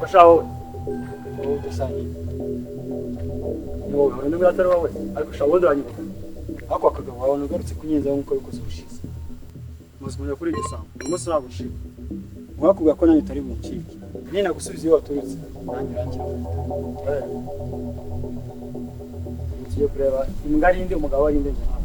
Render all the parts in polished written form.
Bashaho. Wowe dusangiye. Wowe n'umwe atari wowe ariko shaho ndanyuka. Ako akagabo wawe nugarutse kunyenza nkuko bikoze ubushize. Muzumenya kuri igisambo. Umunsi nagushika. Wakubwa ko nanyu tari buncike. Ni nagusubiza iyo waturutse. Nanjye rakira. Ugiye kureba imbwa rinde umugabo ari nde nyawe.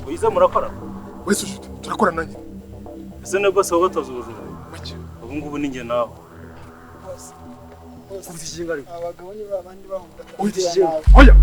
Uyize murakora wese ufite turakora nanjye ese nabwo se watoza ubujura ubu ngubu ninjye nawe Ufite ikinga ariko abagabo ni babandi bahunda ufite ikinga oya